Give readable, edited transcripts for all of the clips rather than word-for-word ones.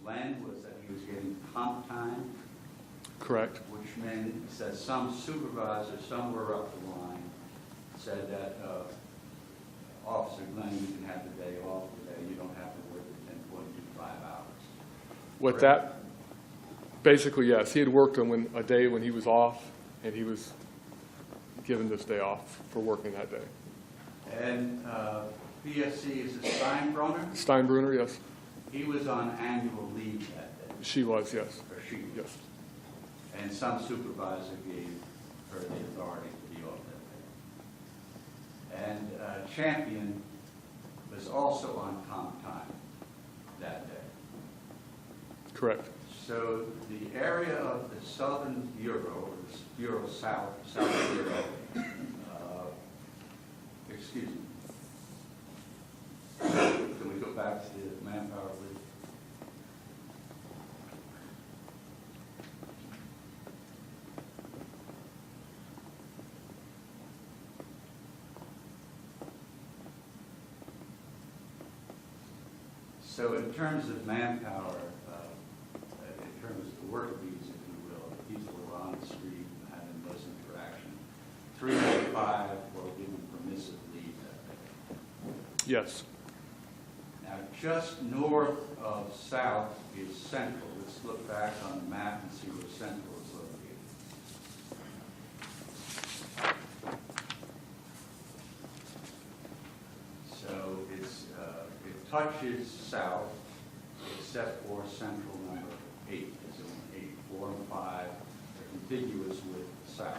Glenn was that he was getting comp time, Correct. which meant, he said some supervisor somewhere up the line said that, Officer Glenn, you can have the day off today, you don't have to work the 10.25 hours. With that, basically, yes, he had worked on a day when he was off, and he was given this day off for working that day. And PSC is a Steinbrunner. Steinbrunner, yes. He was on annual leave that day. She was, yes. Or she was. Yes. And some supervisor gave her the authority to be off that day. And Champion was also on comp time that day. Correct. So the area of the Southern Bureau, or the Bureau South Bureau, excuse me. Can we go back to the manpower, please? So in terms of manpower, in terms of the work bees, if you will, the people who are on the street having those interaction, 305 were given permissive leave that day. Yes. Now, just north of South is Central. Let's look back on the map and see where Central is located. So it touches South, except for Central number 8. So 8, 4, and 5 are contiguous with South.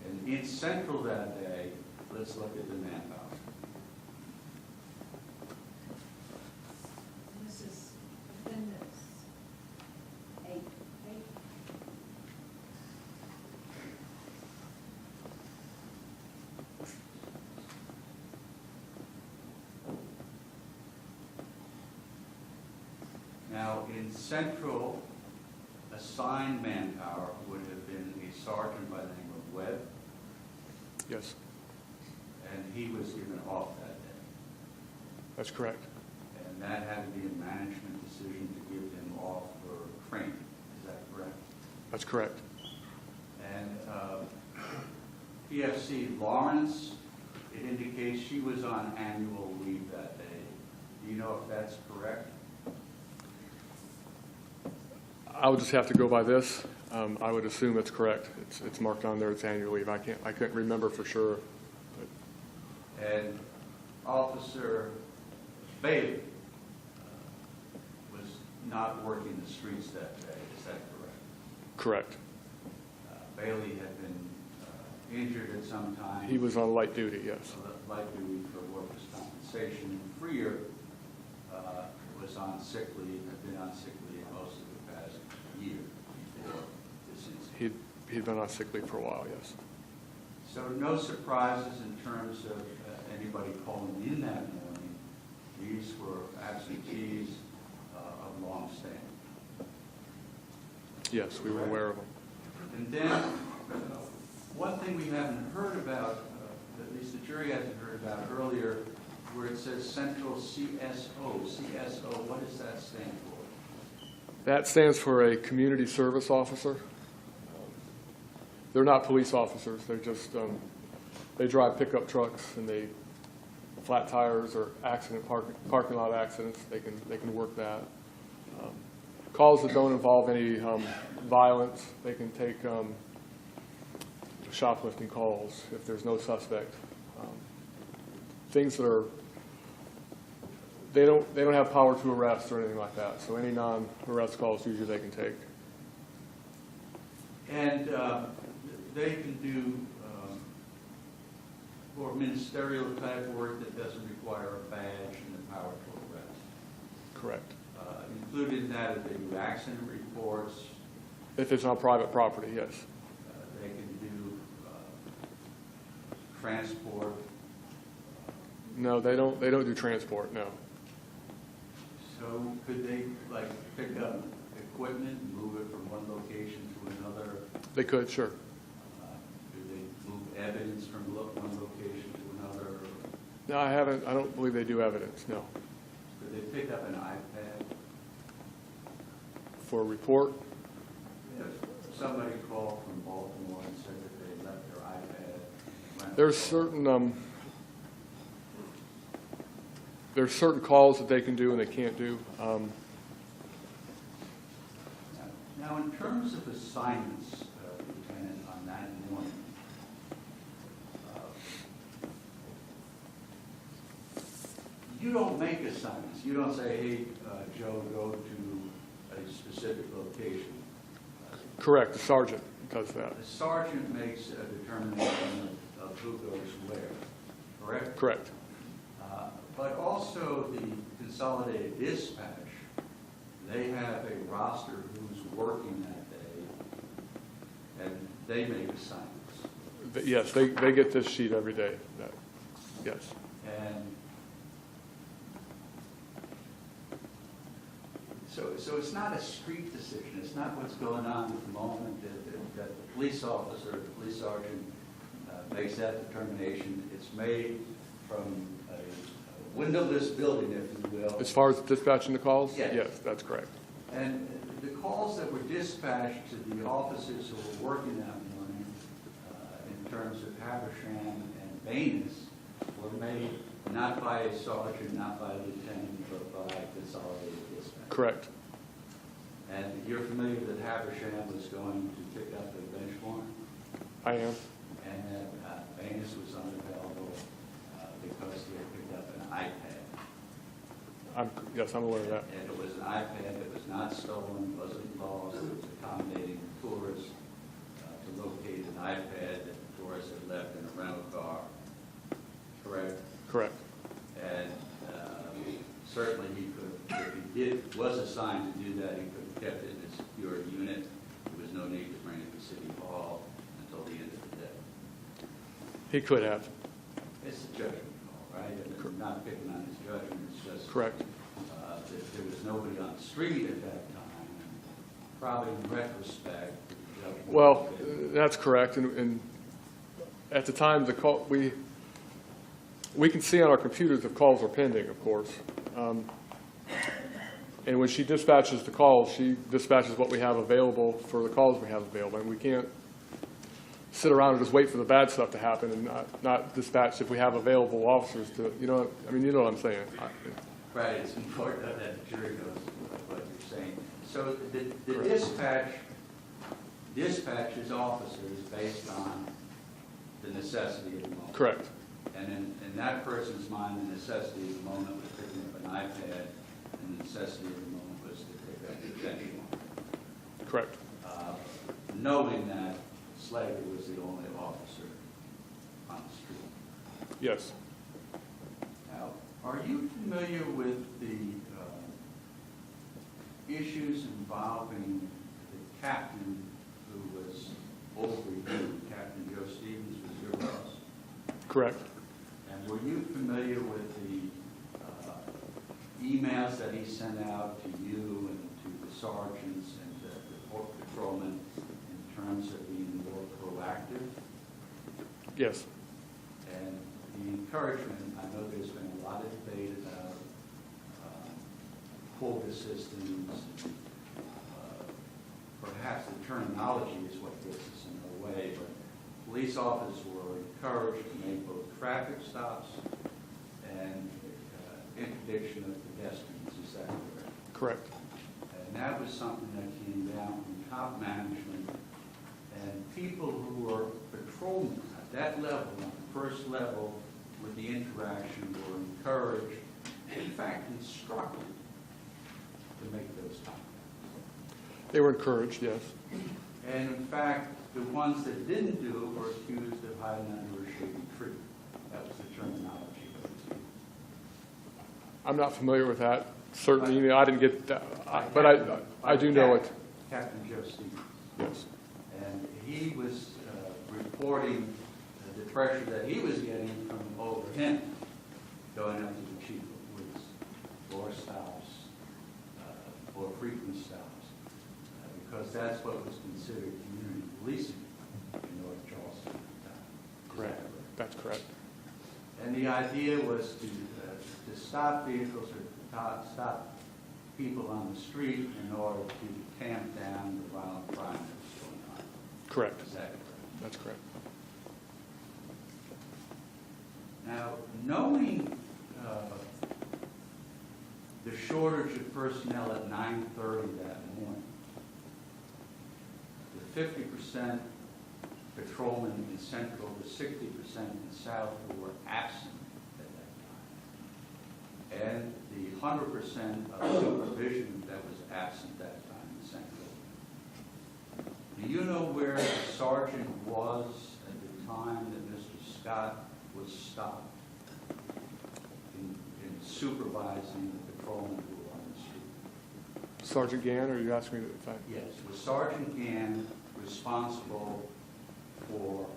And in Central that day, let's look at the manpower. This is within this. 8. Now, in Central, assigned manpower would have been a sergeant by the name of Webb, Yes. and he was given off that day. That's correct. And that had to be a management decision to give him off for training. Is that correct? That's correct. And PFC Lawrence, it indicates she was on annual leave that day. Do you know if that's correct? I would just have to go by this. I would assume it's correct. It's marked on there. It's annual leave. I couldn't remember for sure. And Officer Bailey was not working the streets that day. Is that correct? Correct. Bailey had been injured at some time. He was on light duty, yes. Light duty for workers' compensation. Freer was on sick leave, had been on sick leave most of the past year before this incident. He'd been on sick leave for a while, yes. So no surprises in terms of anybody calling in that morning. These were absentees of long standing. Yes, we were aware of them. And then, one thing we haven't heard about, at least the jury hasn't heard about earlier, where it says Central CSO. CSO, what does that stand for? That stands for a community service officer. They're not police officers. They're just, they drive pickup trucks and they flat tires or parking lot accidents. They can work that. Calls that don't involve any violence, they can take shoplifting calls if there's no suspect. Things that are, they don't have power to arrest or anything like that. So any non-arrest calls usually they can take. And they can do more ministerial type work that doesn't require a badge and the power to arrest. Correct. Included in that, if they do accident reports, If it's on private property, yes. they can do transport. No, they don't do transport, no. So could they like pick up equipment and move it from one location to another? They could, sure. Could they move evidence from one location to another? No, I don't believe they do evidence, no. Could they pick up an iPad? for a report. If somebody called from Baltimore and said that they left their iPad. There's certain calls that they can do and they can't do. Now, in terms of assignments, Lieutenant, on that morning, you don't make assignments. You don't say, hey, Joe, go to a specific location. Correct, the sergeant does that. The sergeant makes a determination of who goes where, correct? Correct. But also the consolidated dispatch, they have a roster who's working that day, and they make assignments. Yes, they get this sheet every day. Yes. And so it's not a street decision. It's not what's going on at the moment that the police officer, the police sergeant makes that determination. It's made from a windowless building, if you will. As far as dispatching the calls? Yes. Yes, that's correct. And the calls that were dispatched to the officers who were working that morning, in terms of Habersham and Baines, were made not by a sergeant, not by a lieutenant, but by consolidated dispatch. Correct. And you're familiar that Habersham was going to pick up a bench warrant, I am. and that Baines was unavailable because he had picked up an iPad. Yes, I'm aware of that. And it was an iPad that was not stolen, wasn't lost, it was accommodating tourists to locate an iPad that the tourists had left in a rental car. Correct? Correct. And certainly he could, if he was assigned to do that, he could have kept it in a secure unit. There was no need to bring it to City Hall until the end of the day. He could have. It's a judgment call, right? And I'm not picking on his judgment, it's just Correct. that there was nobody on the street at that time. And probably in retrospect, the judgment. Well, that's correct. And at the time, the call, we can see on our computers if calls are pending, of course. And when she dispatches the calls, she dispatches what we have available for the calls we have available. And we can't sit around and just wait for the bad stuff to happen and not dispatch if we have available officers to, you know what I'm saying. Right, it's important that the jury knows what you're saying. So the dispatches officers based on the necessity of the moment. Correct. And in that person's mind, the necessity of the moment was picking up an iPad, and the necessity of the moment was to pick up the bench warrant. Correct. Knowing that Slager was the only officer on the street. Yes. Now, are you familiar with the issues involving the captain who was over you? Captain Joe Stevens was your boss. Correct. And were you familiar with the emails that he sent out to you and to the sergeants and to the patrolmen in terms of being more proactive? Yes. And the encouragement, I know there's been a lot of debate about quota systems. And, perhaps the terminology is what gets us in the way, but police officers were encouraged to make both traffic stops and interdiction of pedestrians. Is that correct? Correct. And that was something that came down from top management, and people who were patrolmen at that level, on the first level with the interaction, were encouraged, in fact instructed, to make those contacts. They were encouraged, yes. And in fact, the ones that didn't do it were accused of hiding under a shady tree. That was the terminology that was used. I'm not familiar with that. Certainly, I didn't get that, but I do know it. Captain Joe Stevens. Yes. And he was reporting the pressure that he was getting from over him, going up to the chief of police, for stops, for frequent stops, because that's what was considered community policing in North Charleston at the time. Correct. That's correct. And the idea was to stop vehicles or stop people on the street in order to tamp down the violent crime that was going on. Correct. Is that correct? That's correct. Now, knowing the shortage of personnel at 9:30 that morning, the 50% patrolmen in Central, the 60% in South who were absent at that time, and the 100% of supervision that was absent that time in Central. Do you know where the sergeant was at the time that Mr. Scott was stopped in supervising the patrolmen who were on the street? Sergeant Gann, or are you asking me if I? Yes. Was Sergeant Gann responsible for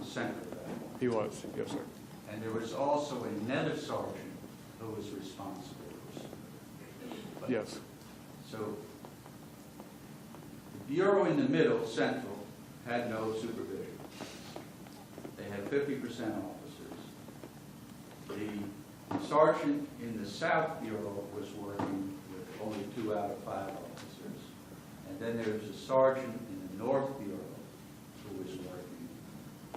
Central that morning? He was, yes, sir. And there was also another sergeant who was responsible for supervision. Yes. So the bureau in the middle, Central, had no supervision. They had 50% officers. The sergeant in the South Bureau was working with only 2 out of 5 officers. And then there was a sergeant in the North Bureau who was working,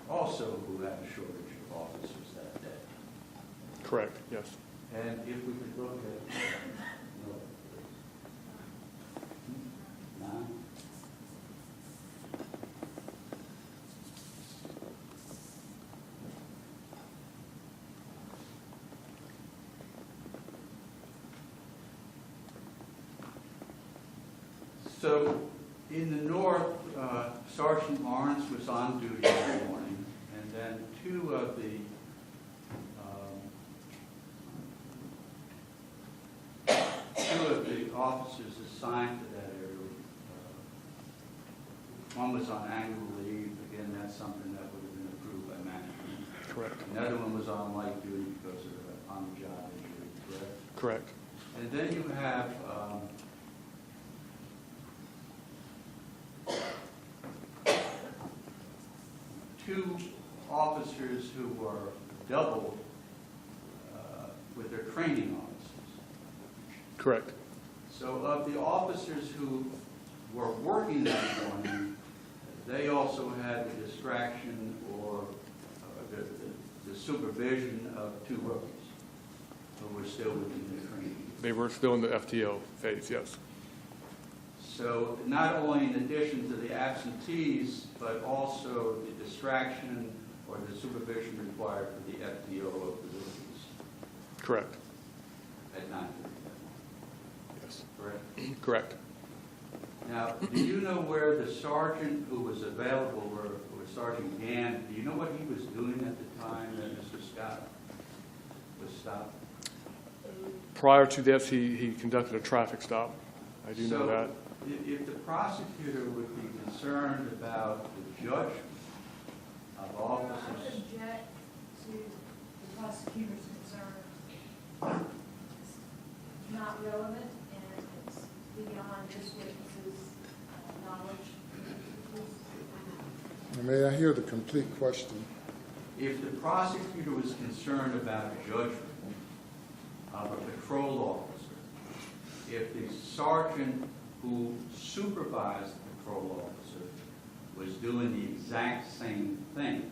also who had a shortage of officers that day. Correct, yes. And if we could look at, North, please. 9. So in the North, Sergeant Lawrence was on duty that morning, and then two of the officers assigned to that area, one was on annual leave. Again, that's something that would have been approved by management. Correct. Another one was on light duty because of an on-the-job injury, correct? Correct. And then you have two officers who were doubled with their training officers. Correct. So of the officers who were working that morning, they also had the distraction or the supervision of 2 rookies who were still within their training. They were still in the FTO phase, yes. So not only in addition to the absentees, but also the distraction or the supervision required for the FTO of the rookies Correct. at 9:30. Yes. Correct? Correct. Now, do you know where the sergeant who was available, or Sergeant Gann, do you know what he was doing at the time that Mr. Scott was stopped? Prior to this, he conducted a traffic stop. I do know that. If the prosecutor would be concerned about the judgment of I would officers, object to the prosecutor's concern. It's not relevant, and it's beyond this witness's knowledge. May I hear the complete question? if the prosecutor was concerned about judgment of a patrol officer, if the sergeant who supervised the patrol officer was doing the exact same thing,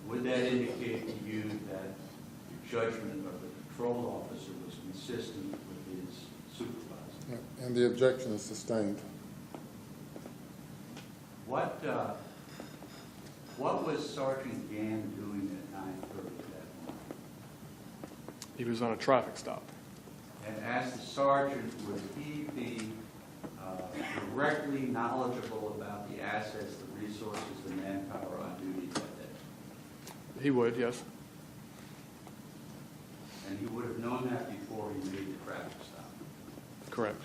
would that indicate to you that the judgment of the patrol officer was consistent with his supervisor? And the objection is sustained. What was Sergeant Gann doing at 9:30 that morning? He was on a traffic stop. And as the sergeant, would he be directly knowledgeable about the assets, the resources, the manpower on duty that day? He would, yes. And he would have known that before he made the traffic stop. Correct.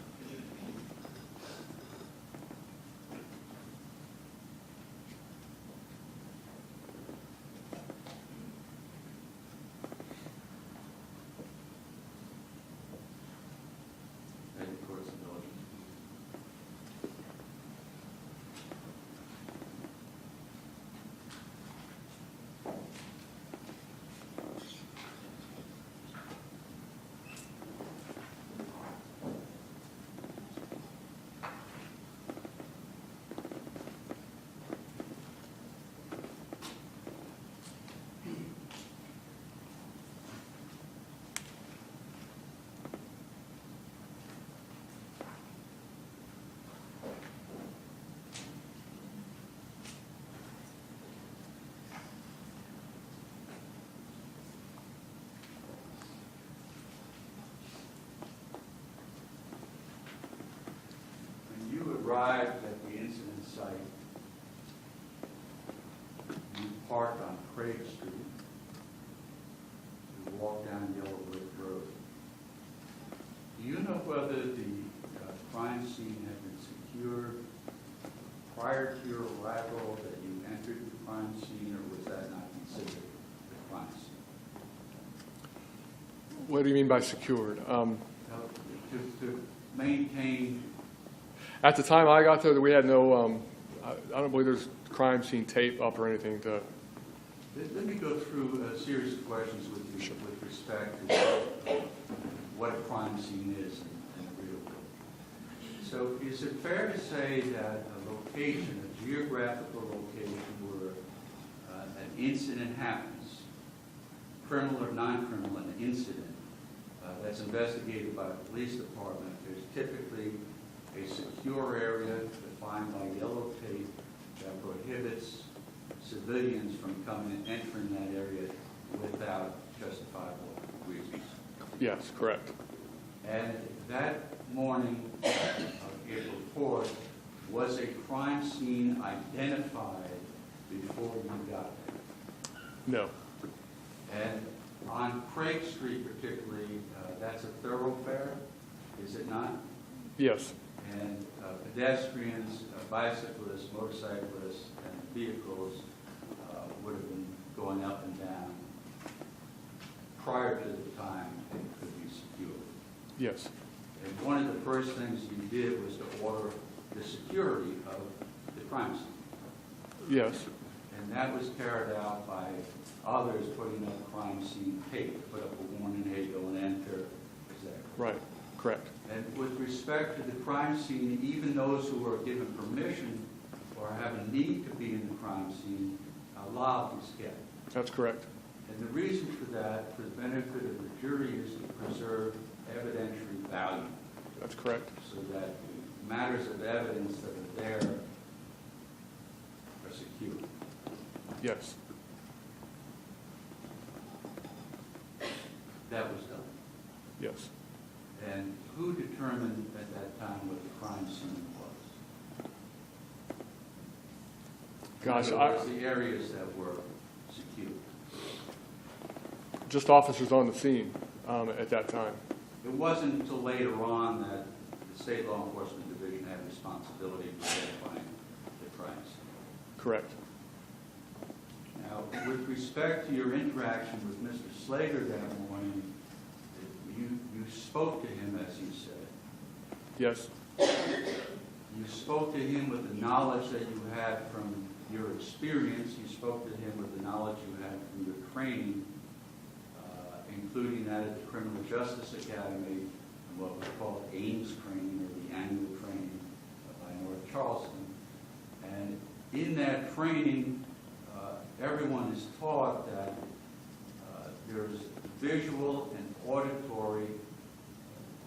Thank you, court's indulgence. arrived at the incident site, you parked on Craig Street. You walked down Yellow Brick Road. Do you know whether the crime scene had been secured prior to your arrival, that you entered the crime scene, or was that not considered the crime scene? What do you mean by secured? To maintain, At the time I got there, we had no, I don't believe there's crime scene tape up or anything to, let me go through a series of questions with you with respect to what a crime scene is in the real world. So is it fair to say that a location, a geographical location where an incident happens, criminal or non-criminal, an incident that's investigated by the police department, there's typically a secure area defined by yellow tape that prohibits civilians from entering that area without justifiable reasons? yes, correct. And that morning of April 4th, was a crime scene identified before you got there? No, And on Craig Street particularly, that's a thoroughfare, is it not? yes, And pedestrians, bicyclists, motorcyclists, and vehicles would have been going up and down prior to the time it could be secured. yes, And one of the first things you did was to order the security of the crime scene. yes, And that was carried out by others putting up crime scene tape, put up a warning, hey, don't enter, is that correct? right, correct. And with respect to the crime scene, even those who were given permission or have a need to be in the crime scene allowed to skip. That's correct. And the reason for that, for the benefit of the jury, is to preserve evidentiary value, That's correct. so that matters of evidence that are there are secured. Yes, That was done. yes. And who determined at that time what the crime scene was? Gosh, In other words, the areas that were secured. just officers on the scene at that time. It wasn't until later on that the State Law Enforcement Division had responsibility for identifying the crime scene. Correct. Now, with respect to your interaction with Mr. Slager that morning, you spoke to him, as you said. Yes, You spoke to him with the knowledge that you had from your experience. You spoke to him with the knowledge you had from your training, including that at the Criminal Justice Academy, and what was called Ames training, or the annual training by North Charleston. And in that training, everyone is taught that there's visual and auditory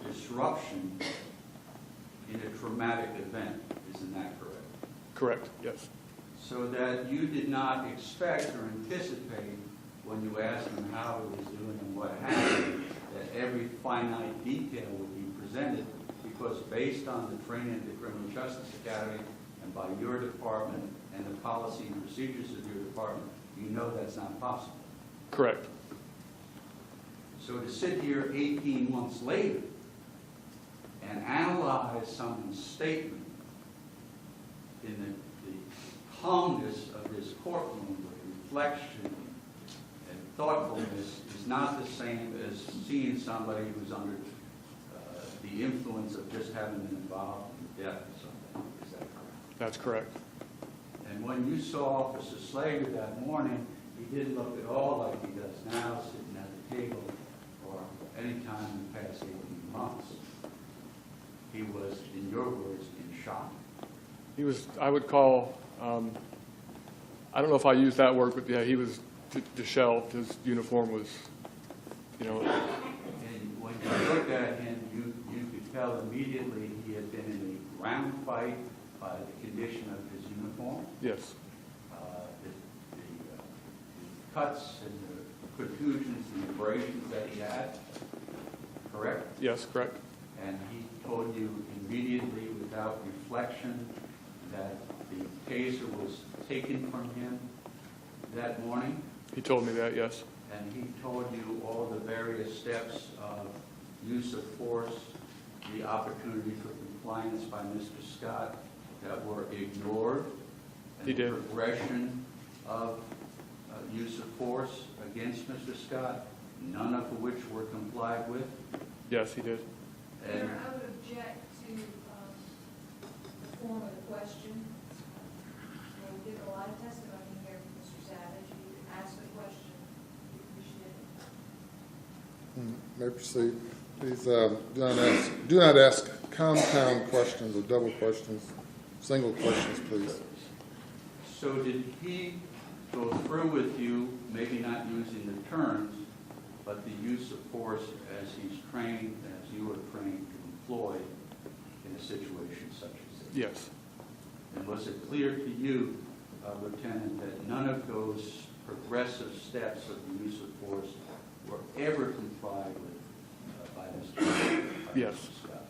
disruption in a traumatic event. Isn't that correct? correct, yes. So that you did not expect or anticipate, when you asked him how he was doing and what happened, that every finite detail would be presented, because based on the training at the Criminal Justice Academy and by your department and the policy and procedures of your department, you know that's not possible. Correct. So to sit here 18 months later and analyze someone's statement in the calmness of this courtroom with reflection and thoughtfulness is not the same as seeing somebody who's under the influence of just having been involved in death or something. Is that correct? That's correct. And when you saw Officer Slager that morning, he didn't look at all like he does now, sitting at the table, or any time in the past 18 months. He was, in your words, in shock. He was, I would call, I don't know if I used that word, but yeah, he was disheveled. His uniform was, you know, And when you looked at him, you could tell immediately he had been in a ground fight by the condition of his uniform, yes, the cuts and the contusions and abrasions that he had, correct? yes, correct. and he told you immediately, without reflection, that the taser was taken from him that morning, He told me that, yes. and he told you all the various steps of use of force, the opportunity for compliance by Mr. Scott that were ignored, and He the did. progression of use of force against Mr. Scott, none of which were complied with. Yes, he did. And Mayor, I would object to the form of the question. We did a lot of testimony here from Mr. Savage. You asked the question. We appreciate it. May proceed. Please do not ask compound questions or double questions. Single questions, please. so did he go through with you, maybe not using the terms, but the use of force as he's trained, as you are trained to employ in a situation such as this? Yes. And was it clear to you, Lieutenant, that none of those progressive steps of the use of force were ever complied with by Mr. Yes. Scott?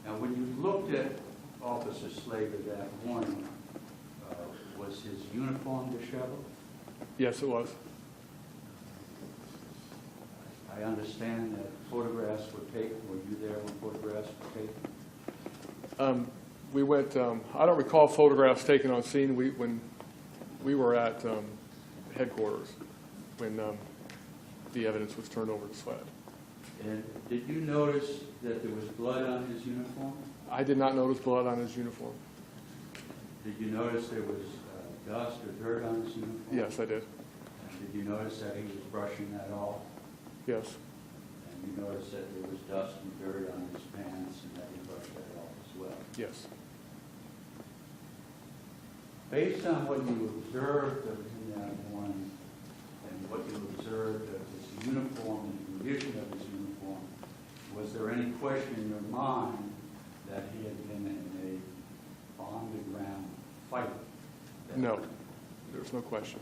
Now, when you looked at Officer Slager that morning, was his uniform disheveled? Yes, it was. I understand that photographs were taken. Were you there when photographs were taken? We went, I don't recall photographs taken on scene. When we were at headquarters, when the evidence was turned over to SLED. And did you notice that there was blood on his uniform? I did not notice blood on his uniform. Did you notice there was dust or dirt on his uniform? Yes, I did. And did you notice that he was brushing that off? Yes. And you noticed that there was dust and dirt on his pants and that he brushed that off as well? Yes. Based on what you observed of him that morning and what you observed of his uniform and the condition of his uniform, was there any question in your mind that he had been in a on-the-ground fight? No. There was no question.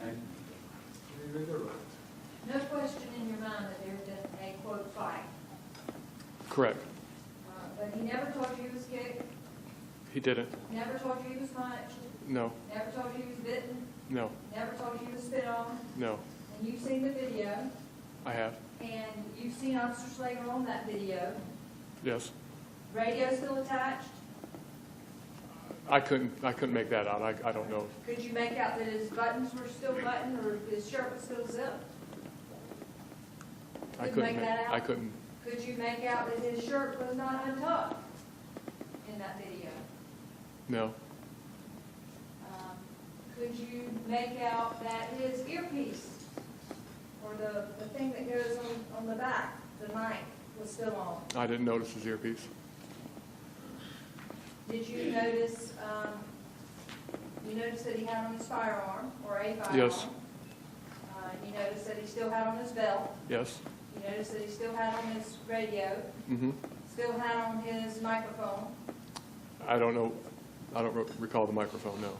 And No question in your mind that there had been a, quote, fight. Correct. But he never told you he was kicked, He didn't. never told you he was punched, No. never told you he was bitten, No. never told you he was spit on. No. And you've seen the video, I have. and you've seen Officer Slager on that video. Yes. Radio still attached. I couldn't make that out. I don't know. Could you make out that his buttons were still buttoned or his shirt was still zipped? I Couldn't couldn't make that out? I couldn't. Could you make out that his shirt was not untucked in that video? No. Could you make out that his earpiece or the thing that goes on the back, the mic, was still on? I didn't notice his earpiece. Did you notice, that he had on his firearm or a firearm? Yes. You noticed that he still had on his belt. Yes. You noticed that he still had on his radio, Mm-hmm. still had on his microphone. I don't know. I don't recall the microphone, no.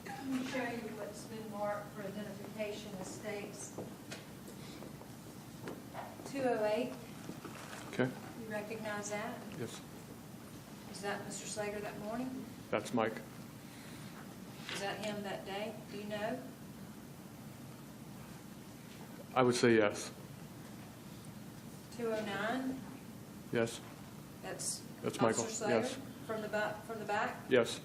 Let me show you what's been marked for identification as states. 208, Okay. you recognize that? Yes. Is that Mr. Slager that morning? That's Mike. Is that him that day? Do you know? I would say yes. 209, Yes. that's Michael. Officer Slager? Yes. From the back? Yes.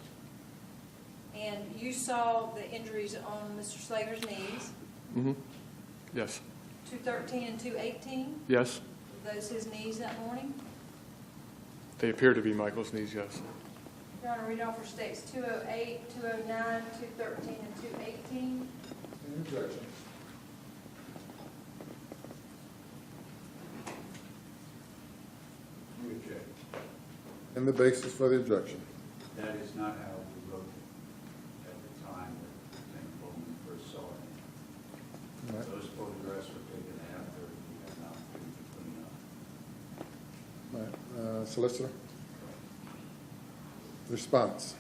And you saw the injuries on Mr. Slager's knees, Mm-hmm. Yes. 213 and 218? Yes. Were those his knees that morning? They appear to be Michael's knees, yes. Your Honor, read off for states 208, 209, 213, and 218. Any objections? We object. And the basis for the objection? That is not how we wrote it at the time that St. Bowman first saw it. All right. Those photographs were taken after we had not finished cleaning up. All right. Solicitor? Response?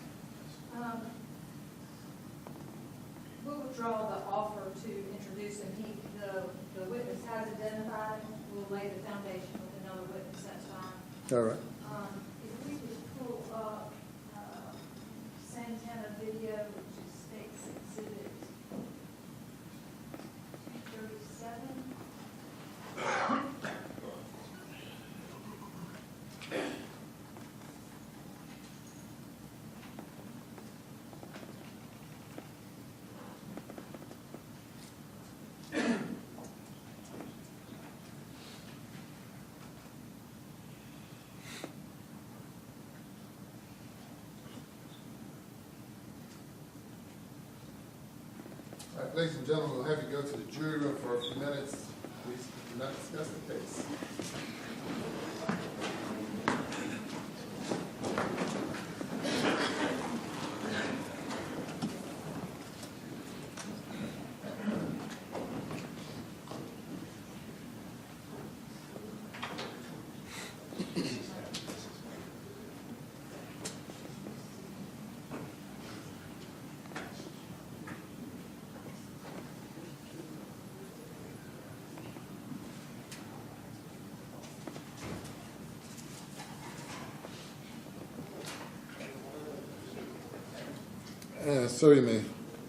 We'll withdraw the offer to introduce him. The witness has identified him. We'll lay the foundation with another witness, that's fine. All right. If we could pull up Santana video, which is State's Exhibit 237. All right, ladies and gentlemen, we'll have you go to the jury room for a few minutes. Please do not discuss the case. Sir, you may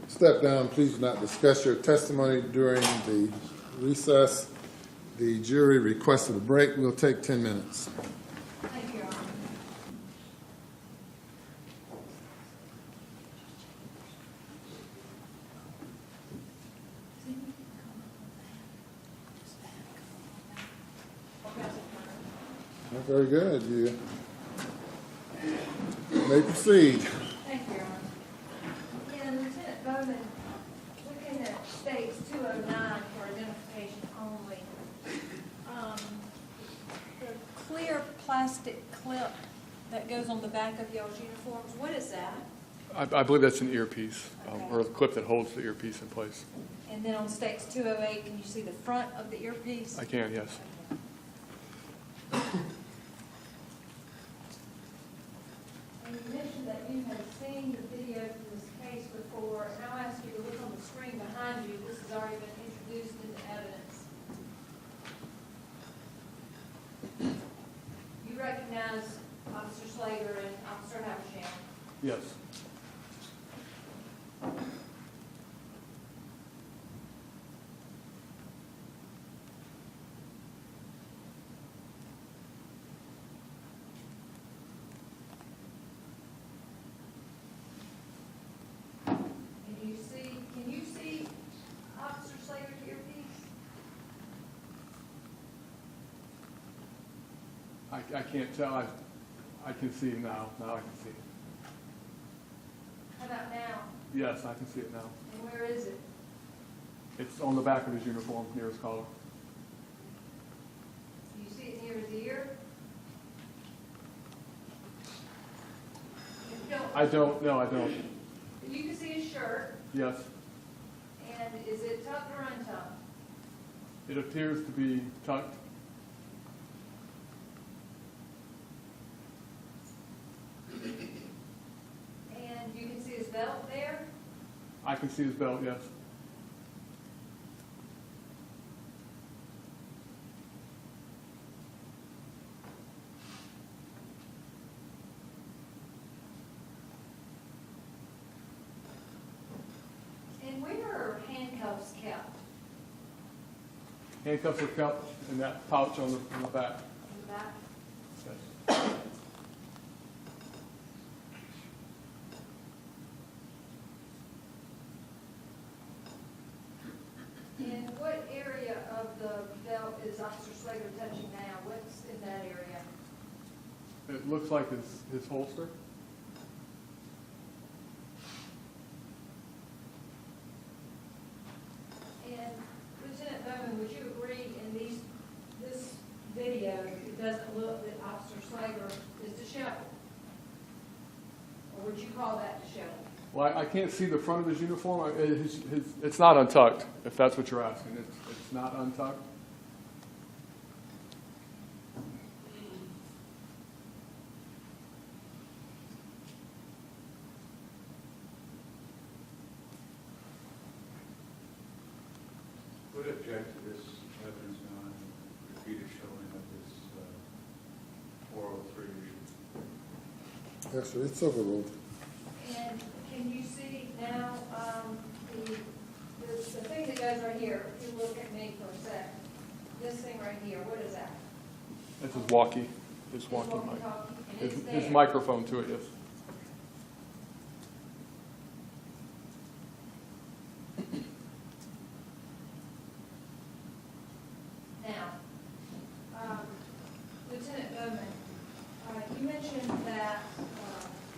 step down. Please do not discuss your testimony during the recess. The jury requested a break. We'll take 10 minutes. Thank you, Your Honor. Very good. You may proceed. Thank you, Your Honor. Again, Lieutenant Bowman, looking at states 209 for identification only. The clear plastic clip that goes on the back of y'all's uniforms, what is that? I believe that's an earpiece, Okay. or a clip that holds the earpiece in place. And then on states 208, can you see the front of the earpiece? I can, yes. And you mentioned that you had seen the video for this case before, and I'll ask you to look on the screen behind you. This has already been introduced into evidence. You recognize Officer Slager and Officer Haversham. Yes. Can you see Officer Slager's earpiece? I can't tell. I can see it now. Now I can see it. How about now? Yes, I can see it now. And where is it? It's on the back of his uniform, near his collar. Do you see it near his ear? If you don't, I don't. No, I don't. you can see his shirt, Yes. and is it tucked or untucked? It appears to be tucked. And you can see his belt there? I can see his belt, yes. And where are handcuffs kept? Handcuffs are kept in that pouch on the back. In the back? Yes. And what area of the belt is Officer Slager touching now? What's in that area? It looks like his holster. gentleman? Well, I can't see the front of his uniform. It's not untucked, if that's what you're asking. It's not untucked. Would object to this evidence on repeated showing of this 403 issue. Yes, sir, it's overruled. And can you see now, the thing that goes right here, if you look at me for a sec, this thing right here, what is that? That's his walkie, his walkie mic. Walkie-talkie, and it's His there. microphone to it, yes. Now, Lieutenant Bowman, you mentioned that,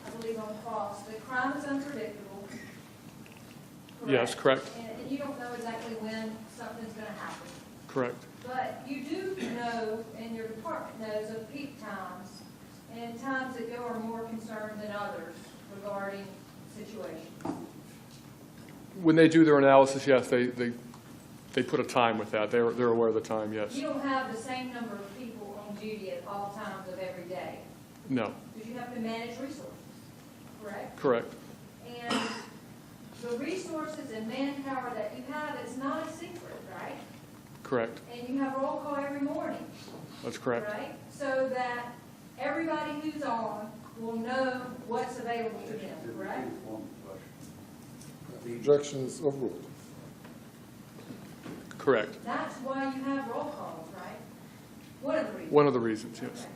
I believe on the cross, that crime is unpredictable. Yes, correct. And you don't know exactly when something's going to happen. Correct. But you do know, and your department knows, of peak times and times that you are more concerned than others regarding situations. When they do their analysis, yes, they put a time with that. They're aware of the time, yes. You don't have the same number of people on duty at all times of every day, No, because you have to manage resources, correct? correct. And the resources and manpower that you have is not a secret, right? Correct. And you have roll call every morning, That's correct. right? So that everybody who's on will know what's available to them, correct? The objection is overruled. Correct. That's why you have roll calls, right? One of the reasons. One of the reasons, yes.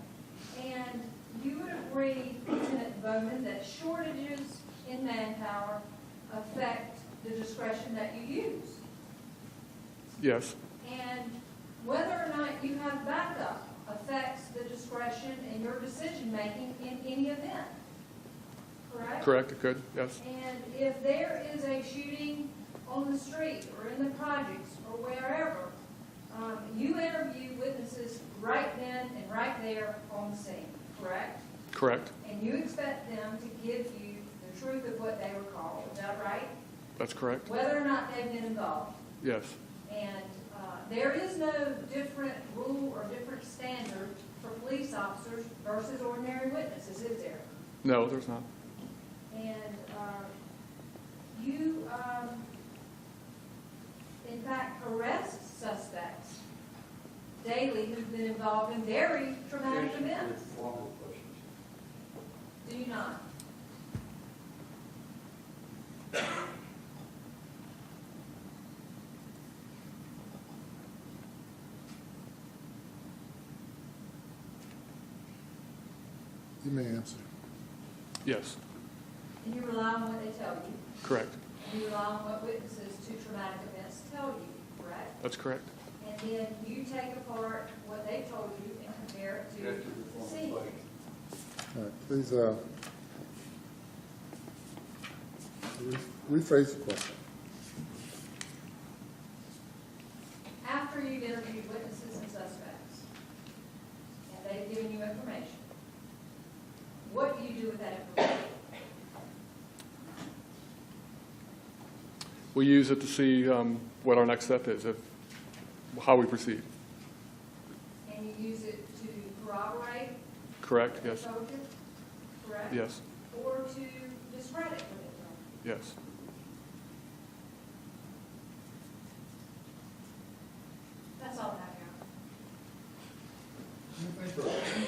Okay. And you would agree, Lieutenant Bowman, that shortages in manpower affect the discretion that you use? Yes, And whether or not you have backup affects the discretion in your decision-making in any event, correct? correct, it could, yes. And if there is a shooting on the street or in the projects or wherever, you interview witnesses right then and right there on the scene, correct? Correct. And you expect them to give you the truth of what they recall, is that right? That's correct. Whether or not they've been involved. Yes, And there is no different rule or different standard for police officers versus ordinary witnesses, is there? no, there's not. And you, in fact, arrest suspects daily who've been involved in very traumatic events. Do you not? You may answer. Yes, And you rely on what they tell you. correct. And you rely on what witnesses to traumatic events tell you, correct? That's correct. And then you take apart what they told you and compare it to the scene. All right, please rephrase the question. After you've interviewed witnesses and suspects, and they've given you information, what do you do with that information? We use it to see what our next step is, how we proceed. And you use it to corroborate Correct, what they yes, told you, correct? yes, Or to discredit what they told you? yes. That's all I have, Your Honor.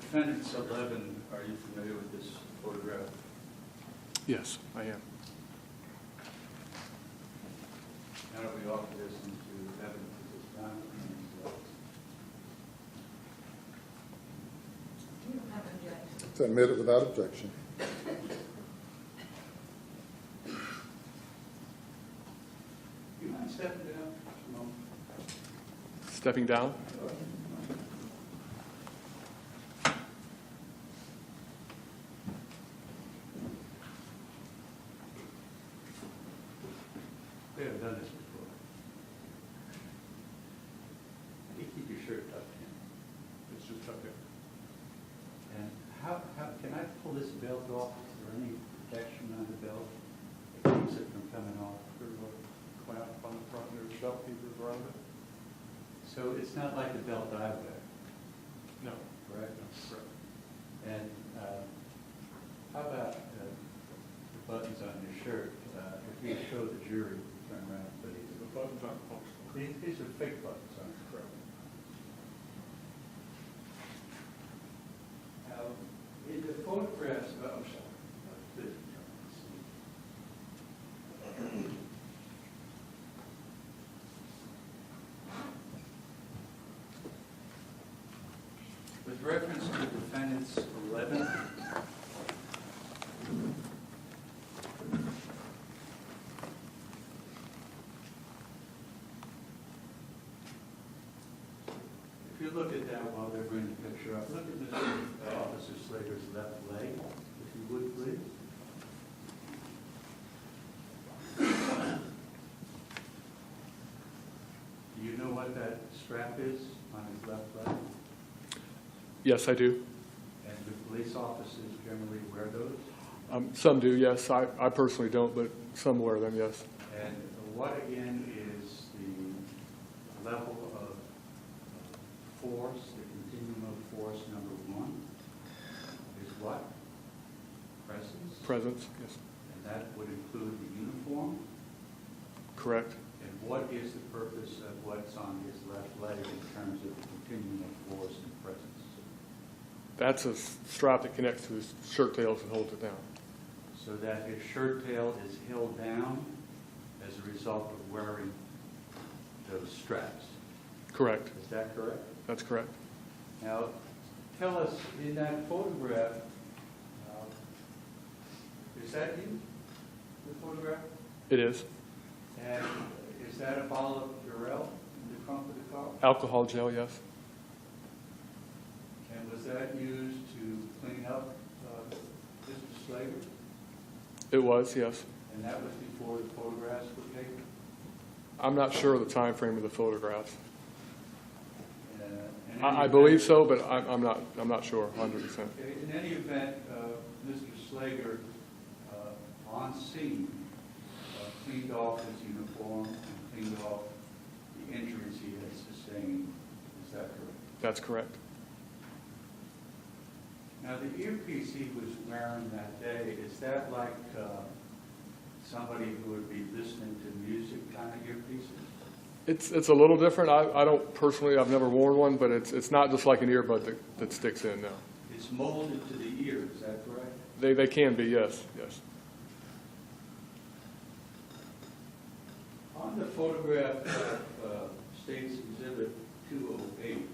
Defendants 11, are you familiar with this photograph? Yes, I am. Now that we offer this into evidence at this time, To admit it without objection. You mind stepping down? No. Stepping down? We haven't done this before. You keep your shirt tucked in. It's just tucked in. And how, can I pull this belt off? Is there any protection on the belt that keeps it from coming off? There's a clamp on the front, there's belt keepers around it. So it's not like the belt I wear, No. correct? Correct. And how about the buttons on your shirt? If you show the jury, turn around, please. The buttons aren't functional. These are fake buttons, aren't they? Correct. Now, in the photographs, I'm sorry. With reference to defendant's 11, if you look at that while they're bringing the picture up, look at Mr. Officer Slager's left leg, if you would, please. Do you know what that strap is on his left leg? Yes, I do. And do police officers generally wear those? Some do, yes. I personally don't, but some wear them, yes. And what again is the level of force, the continuum of force number 1? Is what? Presence? Presence, yes. And that would include the uniform? Correct. And what is the purpose of what's on his left leg in terms of the continuum of force and presence? That's a strap that connects to his shirt tails and holds it down. So that his shirt tail is held down as a result of wearing those straps. Correct. Is that correct? That's correct. Now, tell us, in that photograph, is that you, the photograph? It is. And is that a bottle of Purell in the trunk of the car? Alcohol gel, yes. And was that used to clean up Mr. Slager? It was, yes. And that was before the photographs were taken? I'm not sure of the time frame of the photographs. In any I believe event- so, but I'm not sure 100%. Okay, in any event, Mr. Slager, on scene, cleaned off his uniform and cleaned off the injuries he had sustained. Is that correct? That's correct. Now, the earpiece he was wearing that day, is that like somebody who would be listening to music kind of earpieces? It's a little different. I don't personally, I've never worn one, but it's not just like an earbud that sticks in, no. It's molded to the ear, is that correct? They can be, yes, yes. On the photograph of State's Exhibit 208,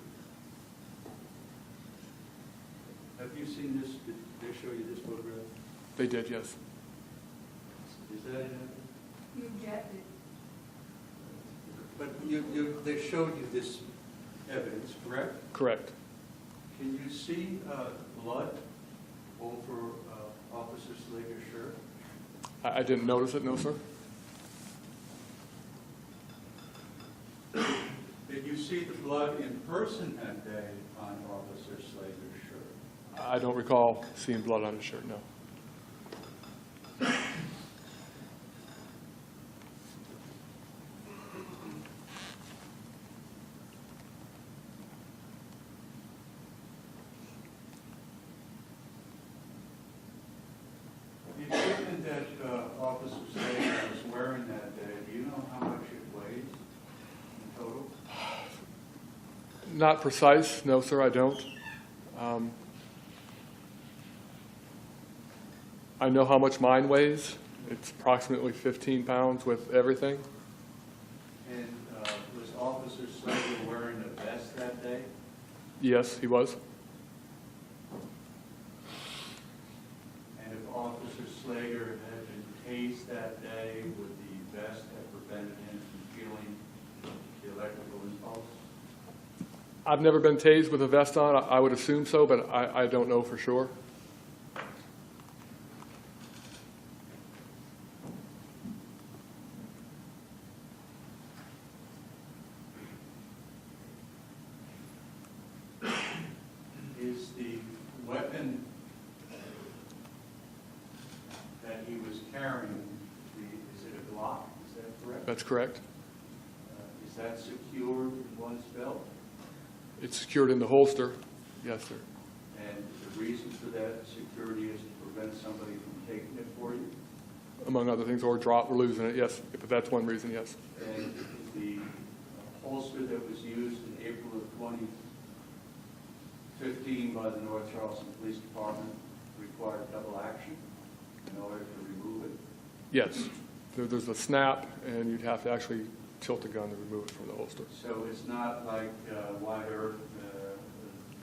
have you seen this? Did they show you this photograph? They did, yes. Is that it? You objected. But they showed you this evidence, correct? Correct. Can you see blood over Officer Slager's shirt? I didn't notice it, no, sir. Did you see the blood in person that day on Officer Slager's shirt? I don't recall seeing blood on his shirt, no. The equipment that Officer Slager was wearing that day, do you know how much it weighs in total? Not precise, no, sir, I don't. I know how much mine weighs. It's approximately 15 pounds with everything. And was Officer Slager wearing a vest that day? Yes, he was. I've never been tased with a vest on. I would assume so, but I don't know for sure. Is the weapon that he was carrying, is it a Glock? Is that correct? That's correct. Is that secured in one's belt? It's secured in the holster. Yes, sir. And the reason for that security is to prevent somebody from taking it for you? Among other things, or losing it. Yes, if that's one reason. Yes. And the holster that was used in April of 2015 by the North Charleston Police Department required double action in order to remove it? Yes. There's a snap, and you'd have to actually tilt the gun to remove it from the holster. So it's not like wide earth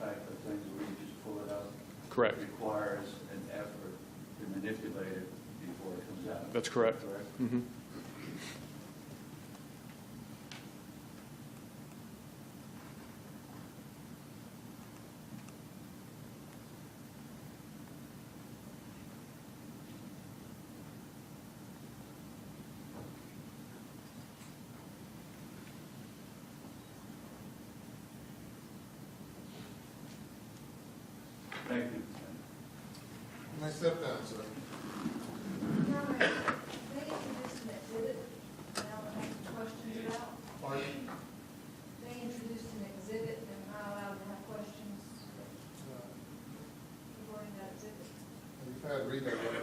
type of things where you just pull it up? Correct. It requires an effort to manipulate it before it comes out? That's correct. Mm-hmm. Thank you. Can I step down, sir? They introduced an exhibit, and I would have some questions about. Pardon? They introduced an exhibit, and I allowed to have questions regarding that exhibit. You've had read that one